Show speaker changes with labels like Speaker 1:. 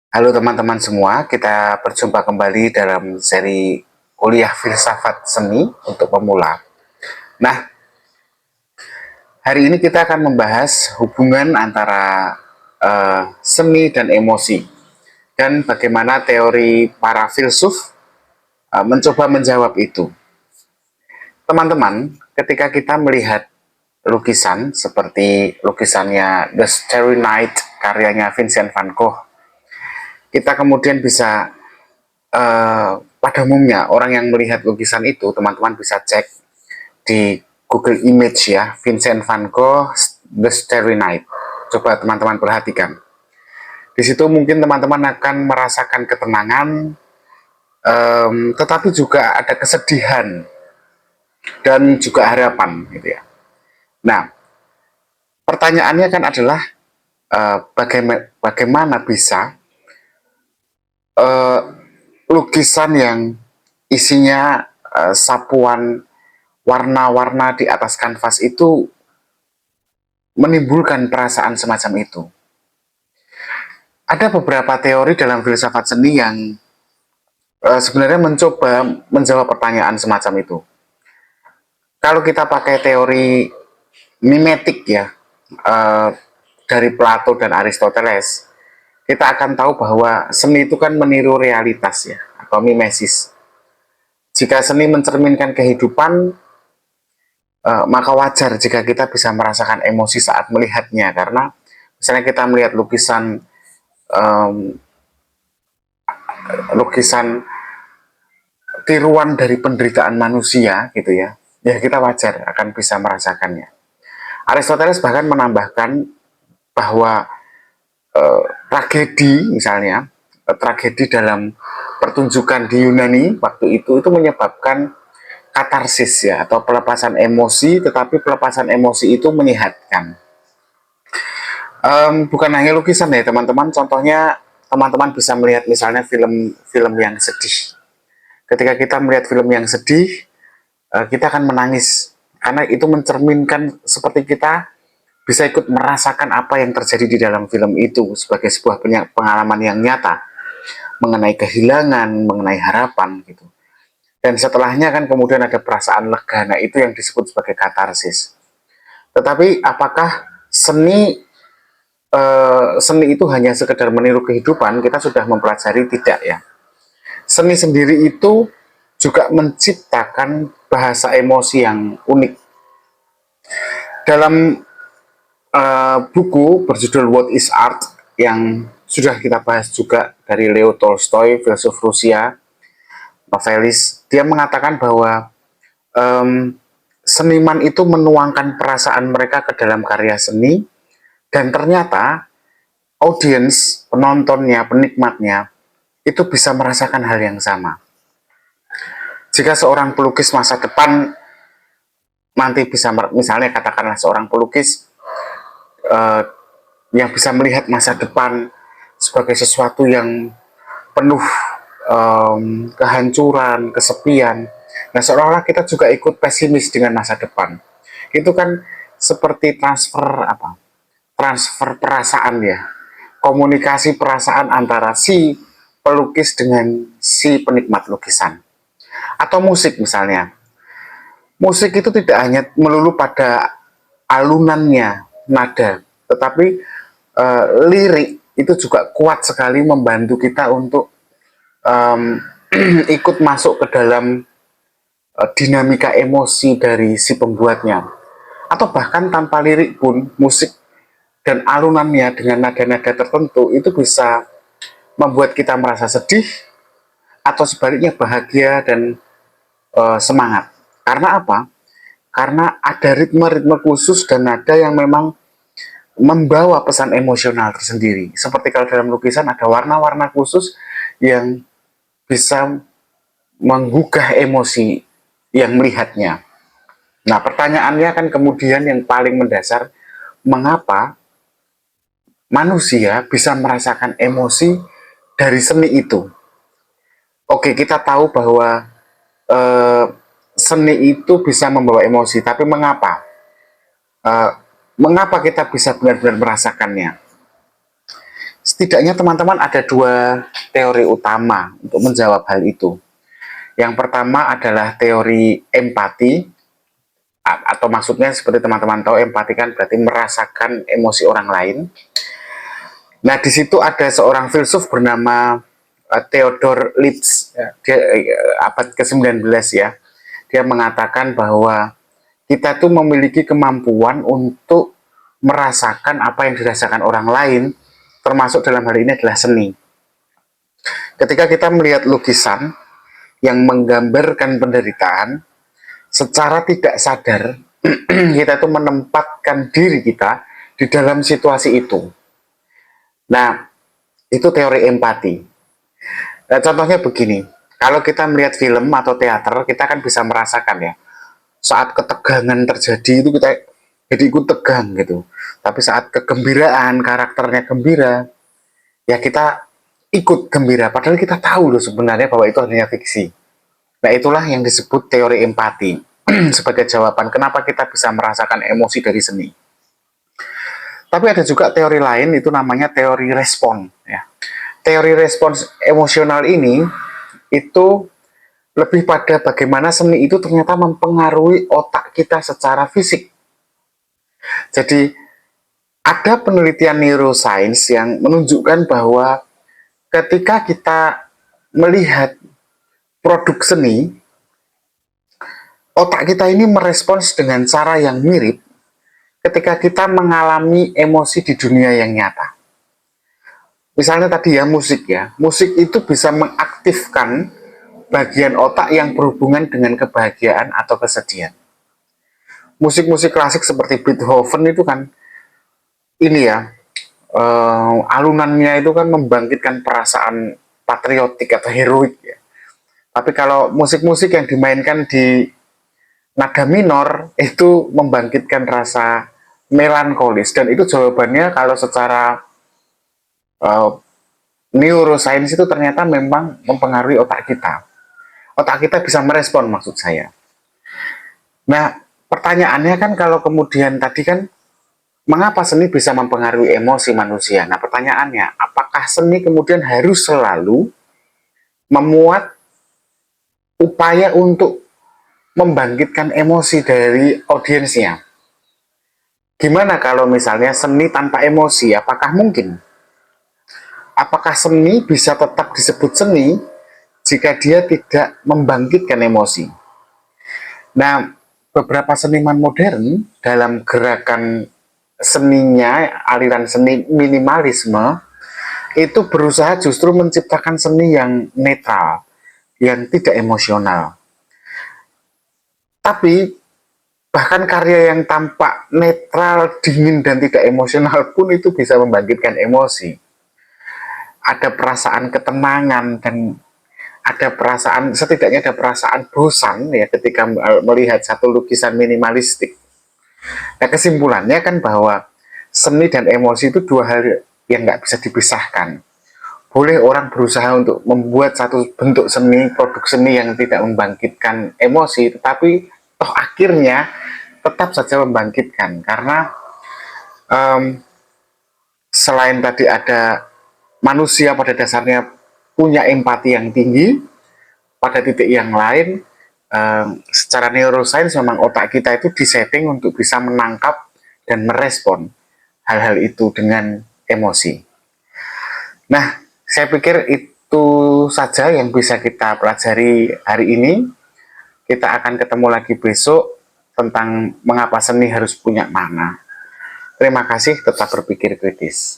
Speaker 1: Halo teman-teman semua, kita berjumpa kembali dalam seri kuliah filsafat seni untuk pemula. Nah, hari ini kita akan membahas hubungan antara seni dan emosi dan bagaimana teori para filsuf mencoba menjawab itu. Teman-teman, ketika kita melihat lukisan seperti lukisannya The Starry Night karyanya Vincent van Gogh, kita kemudian bisa pada umumnya orang yang melihat lukisan itu, teman-teman bisa cek di Google Image ya, Vincent van Gogh The Starry Night. Coba teman-teman perhatikan. Di situ mungkin teman-teman akan merasakan ketenangan, tetapi juga ada kesedihan dan juga harapan gitu ya. Nah, pertanyaannya kan adalah bagaimana bisa uh, lukisan yang isinya sapuan warna-warna di atas kanvas itu menimbulkan perasaan semacam itu. Ada beberapa teori dalam filsafat seni yang sebenarnya mencoba menjawab pertanyaan semacam itu. Kalau kita pakai teori mimetik ya, uh, dari Plato dan Aristoteles, kita akan tahu bahwa seni itu kan meniru realitas ya, atau mimesis. Jika seni mencerminkan kehidupan, maka wajar jika kita bisa merasakan emosi saat melihatnya, karena misalnya kita melihat um, lukisan tiruan dari penderitaan manusia gitu ya, ya kita wajar akan bisa merasakannya. Aristoteles bahkan menambahkan bahwa tragedi misalnya, tragedi dalam pertunjukan di Yunani waktu itu menyebabkan katarsis ya, atau pelepasan emosi, tetapi pelepasan emosi itu menyehatkan. Bukan hanya lukisan ya teman-teman, contohnya teman-teman bisa melihat misalnya film-film yang sedih. Ketika kita melihat film yang sedih, kita akan menangis karena itu mencerminkan seperti kita bisa ikut merasakan apa yang terjadi di dalam film itu sebagai sebuah pengalaman yang nyata mengenai kehilangan, mengenai harapan gitu. Dan setelahnya kan kemudian ada perasaan lega, nah itu yang disebut sebagai katarsis. Tetapi apakah seni itu hanya sekedar meniru kehidupan? Kita sudah mempelajari tidak ya. Seni sendiri itu juga menciptakan bahasa emosi yang unik. Dalam buku berjudul What is Art yang sudah kita bahas juga dari Leo Tolstoy, filsuf Rusia, novelis, dia mengatakan bahwa um, seniman itu menuangkan perasaan mereka ke dalam karya seni, dan ternyata audiens, penontonnya, penikmatnya itu bisa merasakan hal yang sama. Jika seorang pelukis masa depan nanti bisa, misalnya katakanlah seorang pelukis uh, yang bisa melihat masa depan sebagai sesuatu yang penuh kehancuran, kesepian. Nah, seolah-olah kita juga ikut pesimis dengan masa depan. Itu kan seperti transfer perasaan ya. Komunikasi perasaan antara si pelukis dengan si penikmat lukisan. Atau musik misalnya. Musik itu tidak hanya melulu pada alunannya, nada, tetapi lirik itu juga kuat sekali membantu kita untuk um, ikut masuk ke dalam dinamika emosi dari si pembuatnya. Atau bahkan tanpa lirik pun, musik dan alunannya dengan nada-nada tertentu itu bisa membuat kita merasa sedih atau sebaliknya bahagia dan semangat. Karena apa? Karena ada ritme-ritme khusus dan nada yang memang membawa pesan emosional tersendiri. Seperti kalau dalam lukisan ada warna-warna khusus yang bisa menggugah emosi yang melihatnya. Nah, pertanyaannya kan kemudian yang paling mendasar, mengapa manusia bisa merasakan emosi dari seni itu? Oke, kita tahu bahwa eh, seni itu bisa membawa emosi, tapi mengapa? Eh, Mengapa kita bisa benar-benar merasakannya? Setidaknya teman-teman ada dua teori utama untuk menjawab hal itu. Yang pertama adalah teori empati, atau maksudnya seperti teman-teman tahu, empati kan berarti merasakan emosi orang lain. Nah, di situ ada seorang filsuf bernama Theodor Lipps, ya, dia abad ke-19 ya. Dia mengatakan bahwa kita tuh memiliki kemampuan untuk merasakan apa yang dirasakan orang lain, termasuk dalam hal ini adalah seni. Ketika kita melihat lukisan yang menggambarkan penderitaan, secara tidak sadar kita tuh menempatkan diri kita di dalam situasi itu. Nah, itu teori empati. Nah, contohnya begini, kalau kita melihat film atau teater, kita kan bisa merasakan ya, saat ketegangan terjadi itu kita jadi ikut tegang gitu. Tapi saat kegembiraan, karakternya gembira, ya kita ikut gembira. Padahal kita tahu loh sebenarnya bahwa itu hanya fiksi. Nah, itulah yang disebut teori empati sebagai jawaban kenapa kita bisa merasakan emosi dari seni. Tapi ada juga teori lain, itu namanya teori respon. Ya. Teori respons emosional ini itu lebih pada bagaimana seni itu ternyata mempengaruhi otak kita secara fisik. Jadi ada penelitian neuroscience yang menunjukkan bahwa ketika kita melihat produk seni, otak kita ini merespons dengan cara yang mirip ketika kita mengalami emosi di dunia yang nyata. Misalnya tadi ya, musik itu bisa mengaktifkan bagian otak yang berhubungan dengan kebahagiaan atau kesedihan. Musik-musik klasik seperti Beethoven itu kan ini ya, alunannya itu kan membangkitkan perasaan patriotik atau heroik ya. Tapi kalau musik-musik yang dimainkan di nada minor itu membangkitkan rasa melankolis, dan itu jawabannya kalau secara neuroscience itu ternyata memang mempengaruhi otak kita. Otak kita bisa merespon, maksud saya. Nah, pertanyaannya kan kalau kemudian tadi kan mengapa seni bisa mempengaruhi emosi manusia? Nah, pertanyaannya, apakah seni kemudian harus selalu memuat upaya untuk membangkitkan emosi dari audiensnya? Gimana kalau misalnya seni tanpa emosi? Apakah mungkin? Apakah seni bisa tetap disebut seni jika dia tidak membangkitkan emosi? Nah, beberapa seniman modern dalam gerakan seninya, aliran seni minimalisme, itu berusaha justru menciptakan seni yang netral, yang tidak emosional. Tapi bahkan karya yang tampak netral, dingin, dan tidak emosional pun itu bisa membangkitkan emosi. Ada perasaan ketenangan dan ada perasaan, setidaknya ada perasaan bosan ya ketika melihat satu lukisan minimalistik. Nah, kesimpulannya kan bahwa seni dan emosi itu dua hal yang nggak bisa dipisahkan. Boleh orang berusaha untuk membuat satu bentuk seni, produk seni yang tidak membangkitkan emosi, tetapi toh akhirnya tetap saja membangkitkan, karena selain tadi ada manusia pada dasarnya punya empati yang tinggi, pada titik yang lain secara neuroscience memang otak kita itu disetting untuk bisa menangkap dan merespon hal-hal itu dengan emosi. Nah, saya pikir itu saja yang bisa kita pelajari hari ini. Kita akan ketemu lagi besok tentang mengapa seni harus punya makna. Terima kasih, tetap berpikir kritis.